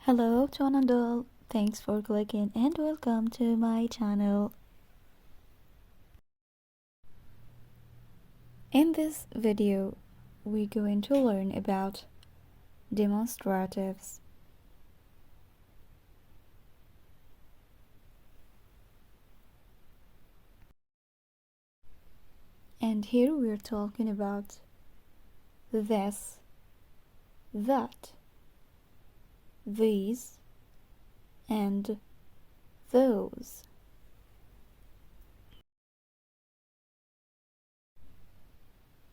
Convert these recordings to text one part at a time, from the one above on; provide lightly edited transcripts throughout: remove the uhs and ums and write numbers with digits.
Hello to one and all, thanks for clicking and welcome to my channel. In this video, we're going to learn about demonstratives. And here we're talking about this, that, these, and those.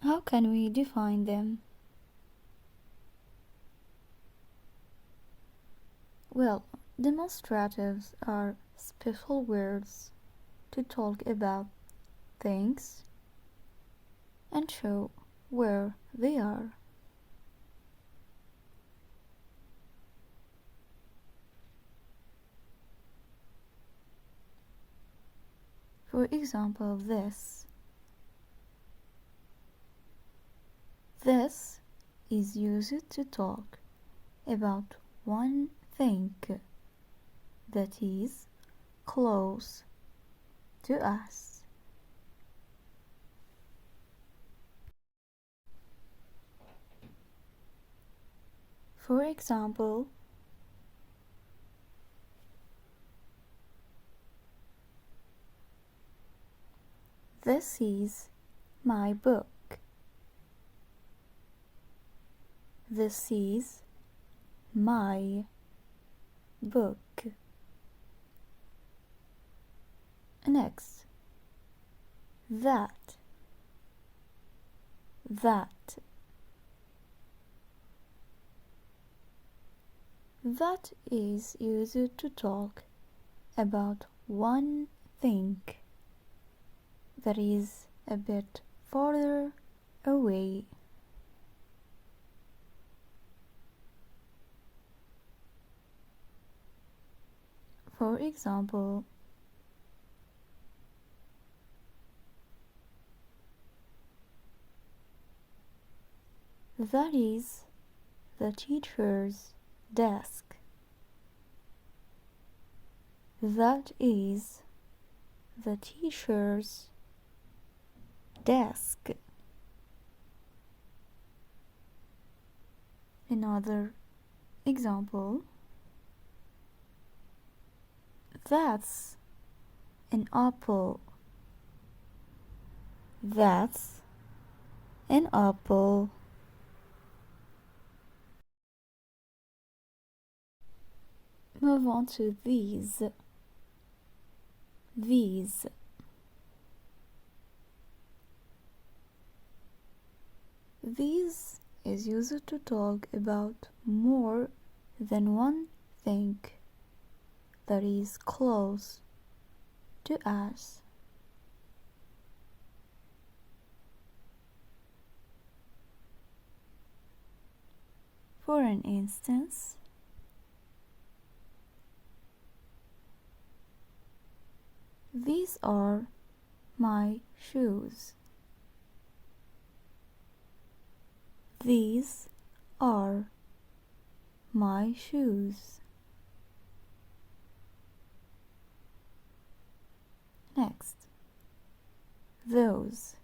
How can we define them? Well, demonstratives are special words to talk about things and show where they are. For example, this is used to talk about one thing that is close to us. For example, this is my book. This is my book. Next, that is used to talk about one thing that is a bit farther away. For example, that is the teacher's desk. That is the teacher's desk. Another example, that's an apple. That's an apple. Move on to these. These is used to talk about more than one thing that is close to us. For an instance, these are my shoes. These are my shoes. Next, those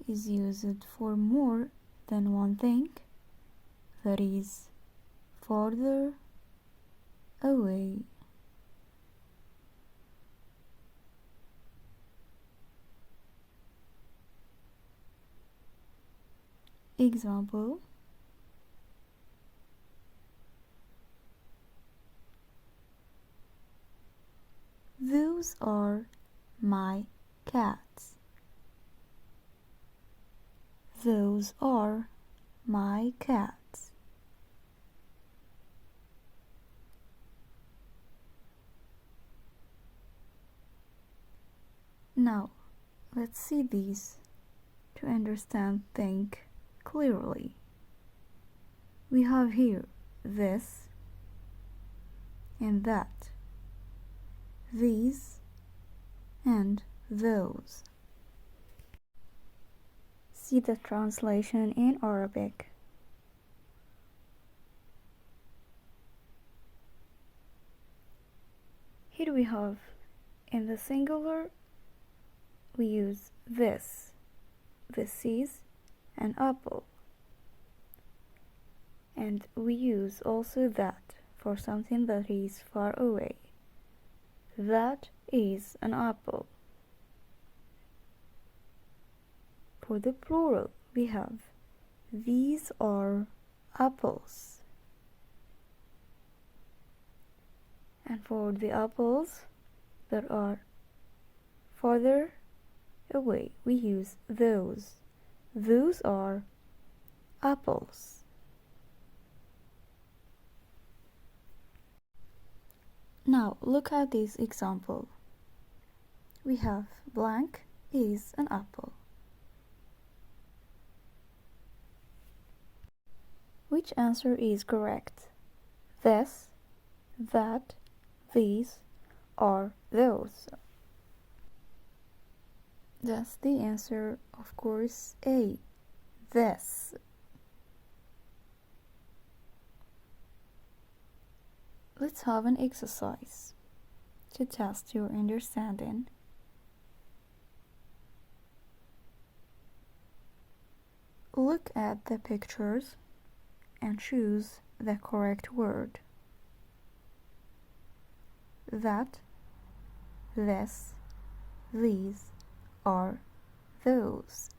is used for more than one thing that is farther away. Example, those are my cats. Those are my cats. Now, let's see these to understand things clearly. We have here this and that, these and those. see the translation in Arabic. Here we have, in the singular, we use this. This is an apple. And we use also that for something that is far away. That is an apple. For the plural, we have these are apples. And for the apples that are farther away, we use those. Those are apples. Now look at this example. We have blank is an apple. Which answer is correct? This, that, these, or those? That's the answer, of course, A. This. Let's have an exercise to test your understanding. Look at the pictures and choose the correct word. That, this, these, or those.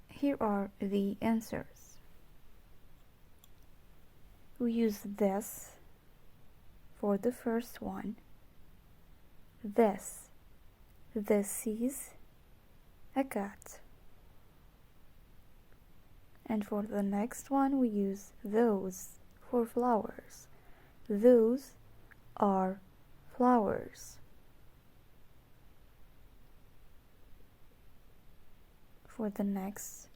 Here are the answers. We use this for the first one. This is a cat. And for the next one, we use those for flowers. Those are flowers. For the next,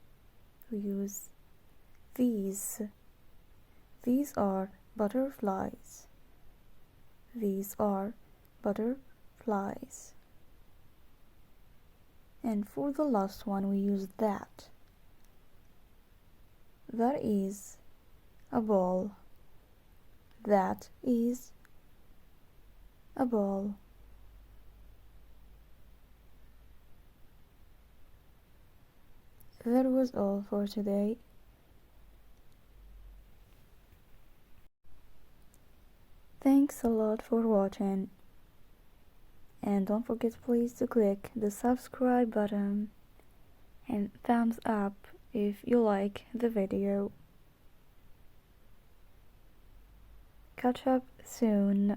we use these. These are butterflies. These are butterflies. And for the last one, we use that. That is a ball. That is a ball. That was all for today. Thanks a lot for watching. And don't forget please to click the subscribe button and thumbs up if you like the video. Catch up soon.